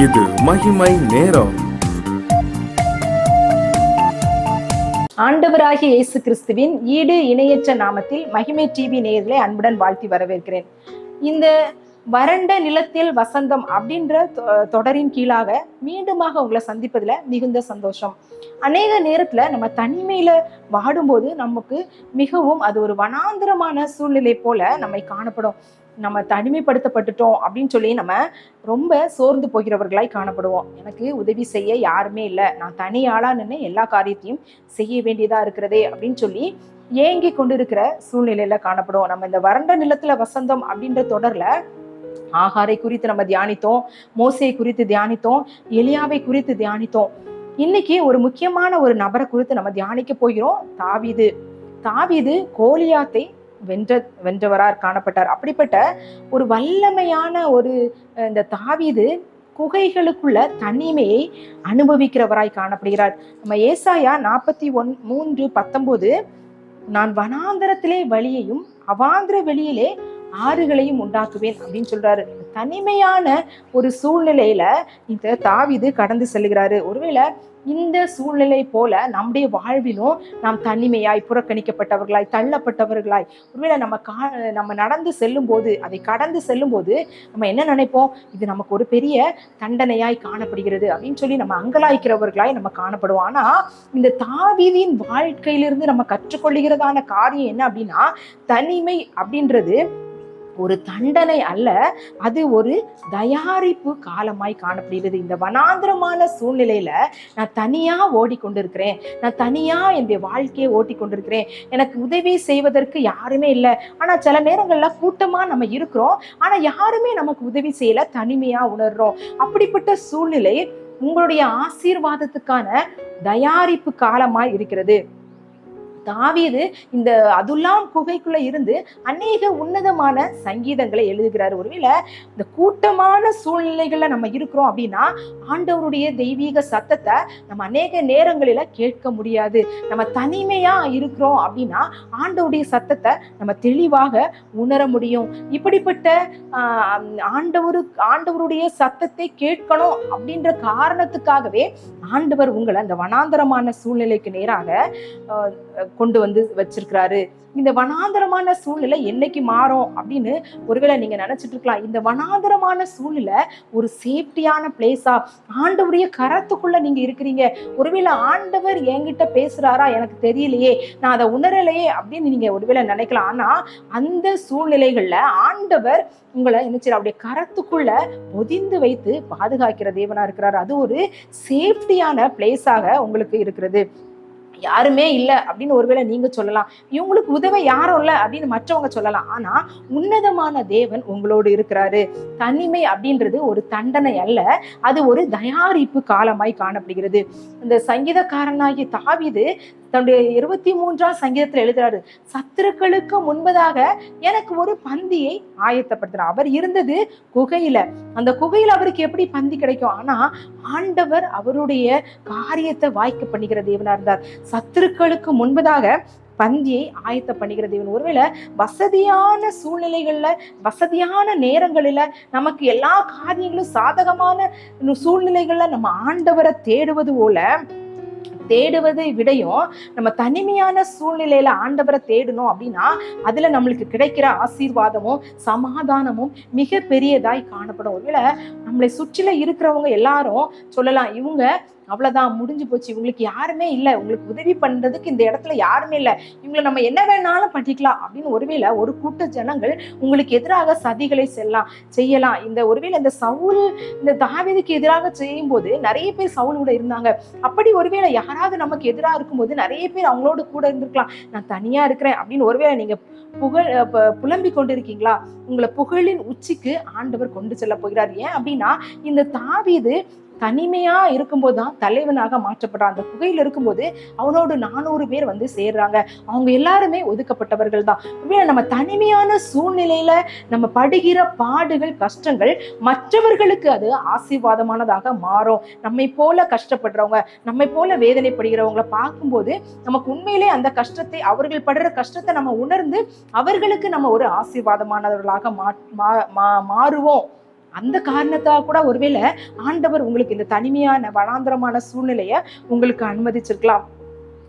இது மகிமை நேரம். ஆண்டவராகிய இயேசு கிறிஸ்துவின் ஈடு இணையற்ற நாமத்தில் மகிமை டிவி நேயர்களை அன்புடன் வாழ்த்தி வரவேற்கிறேன். இந்த வறண்ட நிலத்தில் வசந்தம் அப்படின்ற தொடரின் கீழாக மீண்டுமாக உங்களை சந்திப்பதுல மிகுந்த சந்தோஷம். அநேக நேரத்துல நம்ம தனிமையில வாடும்போது நமக்கு மிகவும் அது ஒரு வனாந்திரமான சூழ்நிலை போல நம்மை காணப்படும். நம்ம தனிமைப்படுத்தப்பட்டுட்டோம் அப்படின்னு சொல்லி நம்ம ரொம்ப சோர்ந்து போகிறவர்களாய் காணப்படுவோம். எனக்கு உதவி செய்ய யாருமே இல்லை, நான் தனியாளா நின்று எல்லா காரியத்தையும் செய்ய வேண்டியதா இருக்கிறதே அப்படின்னு சொல்லி ஏங்கி கொண்டிருக்கிற சூழ்நிலையில காணப்படுவோம். நம்ம இந்த வறண்ட நிலத்துல வசந்தம் அப்படின்ற தொடர்ல ஆகாரை குறித்து நம்ம தியானித்தோம், மோசையை குறித்து தியானித்தோம், எலியாவை குறித்து தியானித்தோம். இன்னைக்கு ஒரு முக்கியமான ஒரு நபரை குறித்து நம்ம தியானிக்க போகிறோம். தாவீது கோலியாத்தை வென்றவரார் காணப்பட்டார். அப்படிப்பட்ட ஒரு வல்லமையான ஒரு இந்த தாவீது குகைகளுக்குள்ள தனிமையை அனுபவிக்கிறவராய் காணப்படுகிறார். நம்ம ஏசாயா 41:3-19 நான் வனாந்தரத்திலே வழியையும் அவாந்திர வெளியிலே ஆறுகளையும் உண்டாக்குவேன் அப்படின்னு சொல்றாரு. தனிமையான ஒரு சூழ்நிலையில இந்த தாவீது கடந்து செல்கிறாரு. ஒருவேளை இந்த சூழ்நிலை போல நம்முடைய வாழ்விலும் நாம் தனிமையாய், புறக்கணிக்கப்பட்டவர்களாய், தள்ளப்பட்டவர்களாய், ஒருவேளை நம்ம நடந்து செல்லும் போது, அதை கடந்து செல்லும் போது நம்ம என்ன நினைப்போம், இது நமக்கு ஒரு பெரிய தண்டனையாய் காணப்படுகிறது அப்படின்னு சொல்லி நம்ம அங்கலாய்க்கிறவர்களாய் நம்ம காணப்படுவோம். ஆனா இந்த தாவீதின் வாழ்க்கையிலிருந்து நம்ம கற்றுக்கொள்கிறதான காரியம் என்ன அப்படின்னா, தனிமை அப்படின்றது ஒரு தண்டனை அல்ல, அது ஒரு தயாரிப்பு காலமாய் காணப்படுகிறது. இந்த வனாந்திரமான சூழ்நிலையில நான் தனியா ஓடிக்கொண்டிருக்கிறேன், நான் தனியா என்னுடைய வாழ்க்கையை ஓட்டி கொண்டிருக்கிறேன், எனக்கு உதவி செய்வதற்கு யாருமே இல்லை. ஆனா சில நேரங்கள்ல கூட்டமா நம்ம இருக்கிறோம், ஆனா யாருமே நமக்கு உதவி செய்யல, தனிமையா உணர்றோம். அப்படிப்பட்ட சூழ்நிலை உங்களுடைய ஆசீர்வாதத்துக்கான தயாரிப்பு காலமாய் இருக்கிறது. தாவீது இந்த அதுல்லாம் குகைக்குள்ள இருந்து அநேக உன்னதமான சங்கீதங்களை எழுதுகிறார். ஒருவேளை இந்த கூட்டமான சூழ்நிலைகள்ல நம்ம இருக்கிறோம் அப்படின்னா ஆண்டவருடைய தெய்வீக சத்தத்தை நம்ம அநேக நேரங்களில கேட்க முடியாது. நம்ம தனிமையா இருக்கிறோம் அப்படின்னா ஆண்டவருடைய சத்தத்தை நம்ம தெளிவாக உணர முடியும். இப்படிப்பட்ட ஆண்டவருடைய சத்தத்தை கேட்கணும் அப்படின்ற காரணத்துக்காகவே ஆண்டவர் உங்களை அந்த வனாந்தரமான சூழ்நிலைக்கு நேராக கொண்டு வந்து வச்சிருக்கிறாரு. இந்த வனாந்தரமான சூழ்நிலை என்னைக்கு மாறும் அப்படின்னு ஒருவேளை நீங்க நினைச்சிட்டு இருக்கலாம். இந்த வனாந்தரமான சூழ்நிலை ஒரு சேஃப்டியான பிளேஸா, ஆண்டவருடைய கரத்துக்குள்ள நீங்க இருக்கிறீங்க. ஒருவேளை ஆண்டவர் என்கிட்ட பேசுறாரா எனக்கு தெரியலையே, நான் அதை உணரலையே அப்படின்னு நீங்க ஒருவேளை நினைக்கலாம். ஆனா அந்த சூழ்நிலைகள்ல ஆண்டவர் உங்களை என்ன செய்யற அவருடைய கரத்துக்குள்ள பொதிந்து வைத்து பாதுகாக்கிற தேவனா இருக்கிறாரு. அது ஒரு சேஃப்டியான பிளேஸாக உங்களுக்கு இருக்கிறது. யாருமே இல்லை அப்படின்னு ஒருவேளை நீங்க சொல்லலாம், இவங்களுக்கு உதவ யாரும் இல்லை அப்படின்னு மற்றவங்க சொல்லலாம். ஆனா உன்னதமான தேவன் உங்களோடு இருக்கிறாரு. தனிமை அப்படின்றது ஒரு தண்டனை அல்ல, அது ஒரு தயாரிப்பு காலமாய் காணப்படுகிறது. இந்த சங்கீதக்காரனாகிய தாவீது தன்னுடைய 23ஆம் சங்கீதத்துல எழுதுறாரு, சத்துருக்களுக்கு முன்பதாக எனக்கு ஒரு பந்தியை ஆயத்தப்படுத்துறார். அவர் இருந்தது குகையில, அந்த குகையில அவருக்கு எப்படி பந்தி கிடைக்கும்? ஆனா ஆண்டவர் அவருடைய காரியத்தை வாய்க்க பண்ணுகிற தேவனா இருந்தார். சத்துருக்களுக்கு முன்பதாக பந்தியை ஆயத்த பண்ணுகிற தேவன். ஒருவேளை வசதியான சூழ்நிலைகள்ல, வசதியான நேரங்களில, நமக்கு எல்லா காரியங்களும் சாதகமான சூழ்நிலைகள்ல நம்ம ஆண்டவரை தேடுவதை விடையும் நம்ம தனிமையான சூழ்நிலையில ஆண்டவரை தேடணும் அப்படின்னா அதுல நம்மளுக்கு கிடைக்கிற ஆசீர்வாதமும் சமாதானமும் மிக பெரியதாய் காணப்படும். ஒருவேளை நம்மளை சுற்றில இருக்கிறவங்க எல்லாரும் சொல்லலாம், இவங்க அவ்வளவுதான், முடிஞ்சு போச்சு, இவங்களுக்கு யாருமே இல்லை, உங்களுக்கு உதவி பண்றதுக்கு இந்த இடத்துல யாருமே இல்லை, இவங்களை நம்ம என்ன வேணாலும் பண்ணிக்கலாம் அப்படின்னு ஒருவேளை ஒரு கூட்ட ஜனங்கள் உங்களுக்கு எதிராக சதிகளை செய்யலாம். ஒருவேளை இந்த சவுல் இந்த தாவீதுக்கு எதிராக செய்யும் போது நிறைய பேர் சவுல் கூட இருந்தாங்க. அப்படி ஒருவேளை யாராவது நமக்கு எதிராக இருக்கும்போது நிறைய பேர் அவங்களோட கூட இருந்திருக்கலாம். நான் தனியா இருக்கிறேன் அப்படின்னு ஒருவேளை நீங்க புலம்பிக் கொண்டிருக்கீங்களா? உங்களை புகழின் உச்சிக்கு ஆண்டவர் கொண்டு செல்ல போகிறார். ஏன் அப்படின்னா இந்த தாவீது தனிமையா இருக்கும்போது தான் தலைவனாக மாற்றப்படுறான். அந்த குகையில இருக்கும்போது அவனோடு 400 பேர் வந்து சேர்றாங்க. அவங்க எல்லாருமே ஒதுக்கப்பட்டவர்கள் தான். நம்ம தனிமையான சூழ்நிலையில நம்ம படுகிற பாடுகள், கஷ்டங்கள் மற்றவர்களுக்கு அது ஆசீர்வாதமானதாக மாறும். நம்மை போல கஷ்டப்படுறவங்க, நம்மை போல வேதனைப்படுகிறவங்களை பார்க்கும்போது நமக்கு உண்மையிலே அந்த கஷ்டத்தை, அவர்கள் படுற கஷ்டத்தை நம்ம உணர்ந்து அவர்களுக்கு நம்ம ஒரு ஆசீர்வாதமானவர்களாக மாறுவோம். அந்த காரணத்தாக கூட ஒருவேளை ஆண்டவர் உங்களுக்கு இந்த தனிமையான வனாந்திரமான சூழ்நிலையை உங்களுக்கு அனுமதிச்சிருக்கலாம்.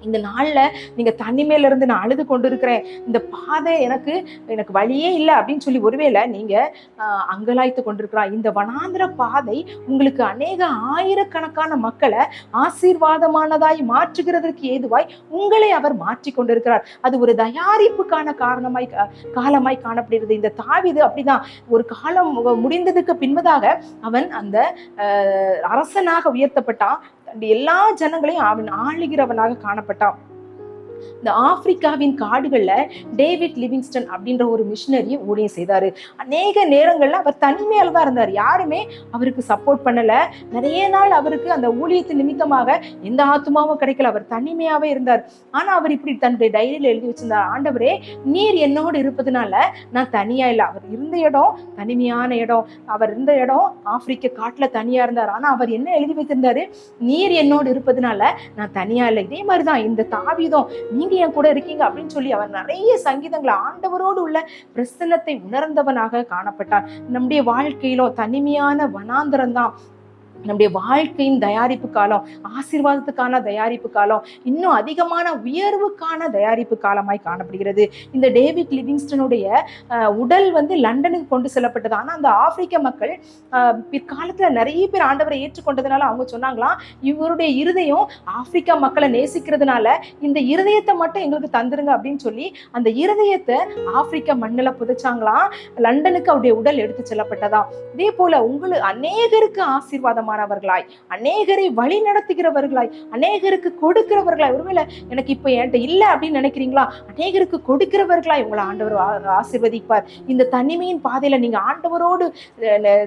இந்த நாள்ல நீங்க தனிமையில இருந்து நான் அழுது கொண்டு இருக்கிறேன், இந்த பாதை எனக்கு வழியே இல்லை அப்படின்னு சொல்லி ஒருவேளை நீங்க அங்கலாய்த்து கொண்டிருக்கிறான். இந்த வனாந்திர பாதை உங்களுக்கு அநேக ஆயிரக்கணக்கான மக்களை ஆசீர்வாதமானதாய் மாற்றுகிறதற்கு ஏதுவாய் உங்களை அவர் மாற்றி கொண்டிருக்கிறார். அது ஒரு தயாரிப்புக்கான காலமாய் காணப்படுகிறது. இந்த தாவீது அப்படிதான் ஒரு காலம் முடிந்ததுக்கு பின்பதாக அவன் அந்த அரசனாக உயர்த்தப்பட்டான். எல்லா ஜனங்களையும் அவன் ஆளுகிறவனாக காணப்பட்டான். இந்த ஆப்பிரிக்காவின் காடுகள்ல டேவிட் லிவிங்ஸ்டன் அப்படின்ற ஒரு மிஷினரி ஊழியம் செய்தாரு. அநேக நேரங்கள்ல அவர் தனிமையில தான் இருந்தார். யாருமே அவருக்கு சப்போர்ட் பண்ணல. நிறைய நாள் அவருக்கு அந்த ஊழியத்தின் நிமித்தமாக எந்த ஆத்துமாவும் கிடைக்கல. அவர் தனிமையாவே இருந்தார். ஆனா அவர் இப்படி தன்னுடைய டைரியில எழுதி வச்சிருந்தார், ஆண்டவரே நீர் என்னோடு இருப்பதுனால நான் தனியா இல்லை. அவர் இருந்த இடம் தனிமையான இடம். அவர் இருந்த இடம் ஆப்பிரிக்க காட்டுல தனியா இருந்தார். ஆனா அவர் என்ன எழுதி வைத்திருந்தாரு, நீர் என்னோடு இருப்பதுனால நான் தனியா இல்லை. இதே மாதிரிதான் இந்த தாவீதும், நீங்க என் கூட இருக்கீங்க அப்படின்னு சொல்லி அவர் நிறைய சங்கீதங்களை ஆண்டவரோடு உள்ள பிரசன்னத்தை உணர்ந்தவனாக காணப்பட்டார். நம்முடைய வாழ்க்கையிலும் தனிமையான வனாந்தரம் தான் நம்முடைய வாழ்க்கையின் தயாரிப்பு காலம், ஆசீர்வாதத்துக்கான தயாரிப்பு காலம், இன்னும் அதிகமான உயர்வுக்கான தயாரிப்பு காலமாய் காணப்படுகிறது. இந்த டேவிட் லிவிங்ஸ்டனுடைய உடல் லண்டனுக்கு கொண்டு செல்லப்பட்டது. ஆனா அந்த ஆப்பிரிக்க மக்கள் பிற்காலத்துல நிறைய பேர் ஆண்டவரை ஏற்றுக்கொண்டதுனால அவங்க சொன்னாங்களாம், இவருடைய இருதயம் ஆப்பிரிக்கா மக்களை நேசிக்கிறதுனால இந்த இருதயத்தை மட்டும் எங்களுக்கு தந்துருங்க அப்படின்னு சொல்லி அந்த இருதயத்தை ஆப்பிரிக்க மண்ணில புதைச்சாங்களாம். லண்டனுக்கு அவருடைய உடல் எடுத்து செல்லப்பட்டதாம். இதே போல உங்களுக்கு அநேகருக்கு ஆசீர்வாதம் மாணவர்களாய், அநேகரை வழி நடத்துகிறவர்களாய், அநேகருக்கு கொடுக்கிறவர்களாய், ஒருவேளை எனக்கு இப்ப என்கிட்ட இல்லை அப்படின்னு நினைக்கிறீங்களா, அநேகருக்கு கொடுக்கிறவர்களாய் உங்களை ஆண்டவர் ஆசீர்வதிப்பார். இந்த தனிமையின் பாதையில நீங்க ஆண்டவரோடு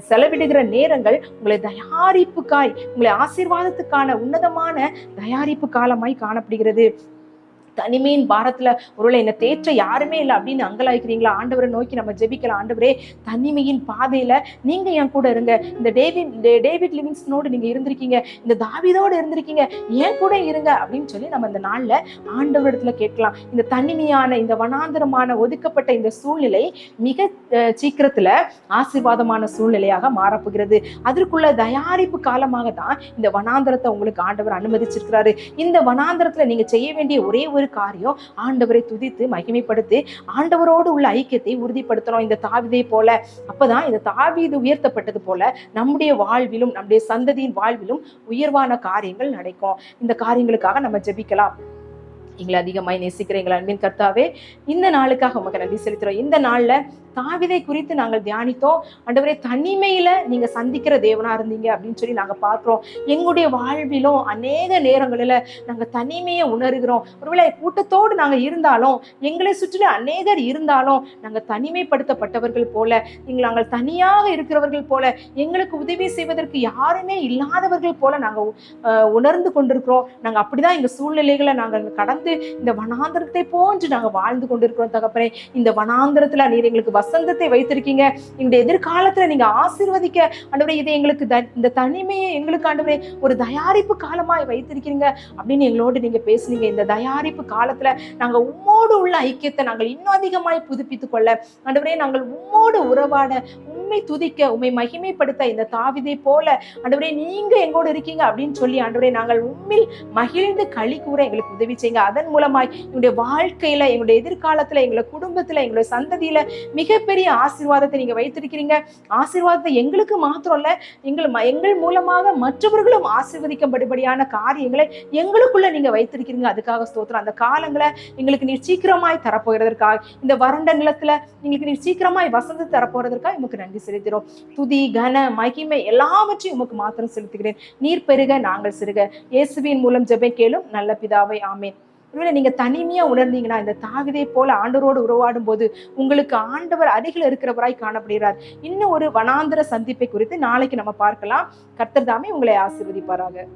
செலவிடுகிற நேரங்கள் உங்களை தயாரிப்புக்காய், உங்களை ஆசீர்வாதத்துக்கான உன்னதமான தயாரிப்பு காலமாய் காணப்படுகிறது. தனிமையின் பாரத்துல ஒருவேளை என்ன தேற்ற யாருமே இல்லை அப்படின்னு அங்கலாய்க்கிறீங்களா, ஆண்டவரை நோக்கி நம்ம ஜெபிக்கலாம். ஆண்டவரே தனிமையின் பாதையில நீங்க என் கூட இருங்க. இந்த டேவிட் லிவிங்ஸ்டனோடு நீங்க இருந்திருக்கீங்க, இந்த தாவீதோடு இருந்திருக்கீங்க, என் கூட இருங்க அப்படின்னு சொல்லி நம்ம இந்த நாள்ல ஆண்டவரிடத்துல கேட்கலாம். இந்த தனிமையான இந்த வனாந்தரமான ஒதுக்கப்பட்ட இந்த சூழ்நிலை மிக சீக்கிரத்துல ஆசீர்வாதமான சூழ்நிலையாக மாறப்போகிறது. அதற்குள்ள தயாரிப்பு காலமாக தான் இந்த வனாந்தரத்தை உங்களுக்கு ஆண்டவர் அனுமதிச்சிருக்கிறாரு. இந்த வனாந்தரத்துல நீங்க செய்ய வேண்டிய ஒரே ஒரு காரியம், ஆண்டவரை துதித்து மகிமைப்படுத்தி ஆண்டவரோடு உள்ள ஐக்கியத்தை உறுதிப்படுத்தணும். இந்த தாவீதை போல, அப்பதான் இந்த தாவீது உயர்த்தப்பட்டது போல நம்முடைய வாழ்விலும் நம்முடைய சந்ததியின் வாழ்விலும் உயர்வான காரியங்கள் நடக்கும். இந்த காரியங்களுக்காக நம்ம ஜெபிக்கலாம். எங்களை அதிகமாய் நேசிக்கிற எங்கள் அன்பின் கர்த்தாவே, இந்த நாளுக்காக உமக்கு நன்றி செலுத்துறோம். இந்த நாள்ல தாவீதை குறித்து நாங்கள் தியானித்தோம். ஆண்டவரே தனிமையில நீங்க சந்திக்கிற தேவனா இருந்தீங்க அப்படின்னு சொல்லி நாங்க பார்க்கிறோம். எங்களுடைய வாழ்விலும் அநேக நேரங்களில நாங்க தனிமையை உணர்கிறோம். ஒருவேளை கூட்டத்தோடு நாங்க இருந்தாலும், எங்களை சுற்றி அநேகர் இருந்தாலும், நாங்க தனிமைப்படுத்தப்பட்டவர்கள் போல, நாங்கள் தனியாக இருக்கிறவர்கள் போல, எங்களுக்கு உதவி செய்வதற்கு யாருமே இல்லாதவர்கள் போல நாங்க உணர்ந்து கொண்டிருக்கிறோம். நாங்க அப்படிதான் எங்க சூழ்நிலைகளை நாங்கள் கடந்து இந்த வனாந்திரத்தை போன்று நாங்க வாழ்ந்து கொண்டிருக்கிறோம். தகப்பனே, இந்த வனாந்திரத்துல நீர் எங்களுக்கு வசந்தத்தை வைத்திருக்கீங்க. எங்களுடைய எதிர்காலத்துல நீங்க ஆசீர்வதிக்க ஆண்டவரே, இதை எங்களுக்கு இந்த தனிமையை எங்களுக்கு ஆண்டவரே ஒரு தயாரிப்பு காலமாய் வைத்திருக்கீங்க அப்படின்னு எங்களோடு நீங்க பேசுனீங்க. இந்த தயாரிப்பு காலத்துல நாங்க உம்மோடு உள்ள ஐக்கியத்தை நாங்கள் இன்னும் அதிகமாய் புதுப்பித்துக் கொள்ள ஆண்டவரே, நாங்கள் உம்மோடு உறவாட, உம்மை துதிக்க, உம்மை மகிமைப்படுத்த இந்த தாவீதை போல ஆண்டவரே நீங்க எங்கோடு இருக்கீங்க அப்படின்னு சொல்லி ஆண்டவரே நாங்கள் உம்மில் மகிழ்ந்து களி கூற எங்களுக்கு உதவி செய்யுங்க. அதன் மூலமாய் எங்களுடைய வாழ்க்கையில, எங்களுடைய எதிர்காலத்துல, எங்களுடைய குடும்பத்துல, எங்களுடைய சந்ததியில மிகப்பெரிய ஆசீர்வாதத்தை நீங்க வைத்திருக்கிறீங்க. ஆசீர்வாதத்தை எங்களுக்கு மாத்திரம் இல்ல, எங்கள் மூலமாக மற்றவர்களும் ஆசீர்வதிக்கப்படும்படியான காரியங்களை எங்களுக்குள்ள நீங்க வைத்திருக்கிறீங்க. அதுக்காக ஸ்தோத்திரம். அந்த காலங்களை எங்களுக்கு நீர் சீக்கிரமாய் தரப்போகிறதற்காக, இந்த வறண்ட நிலத்துல எங்களுக்கு நீர் சீக்கிரமாய் வசந்தத்தை தரப்போறதற்காக உமக்கு நன்றி செலுத்துகிறோம். துதி கன மகிமை எல்லாவற்றையும் உமக்கு மாத்திரம் செலுத்துகிறேன். நீர் பெருக நாங்கள் சிறுக. இயேசுவின் மூலம் ஜெபம் கேளும் நல்ல பிதாவே, ஆமேன். ஒருவேளை நீங்க தனிமையா உணர்ந்தீங்கன்னா, இந்த தாவீதை போல ஆண்டவரோடு உறவாடும் போது உங்களுக்கு ஆண்டவர் அருகில் இருக்கிறவராய் காணப்படுகிறார். இன்னும் ஒரு வனாந்தர சந்திப்பை குறித்து நாளைக்கு நம்ம பார்க்கலாம். கர்த்தர் தாமே உங்களை ஆசீர்வதிப்பாராக.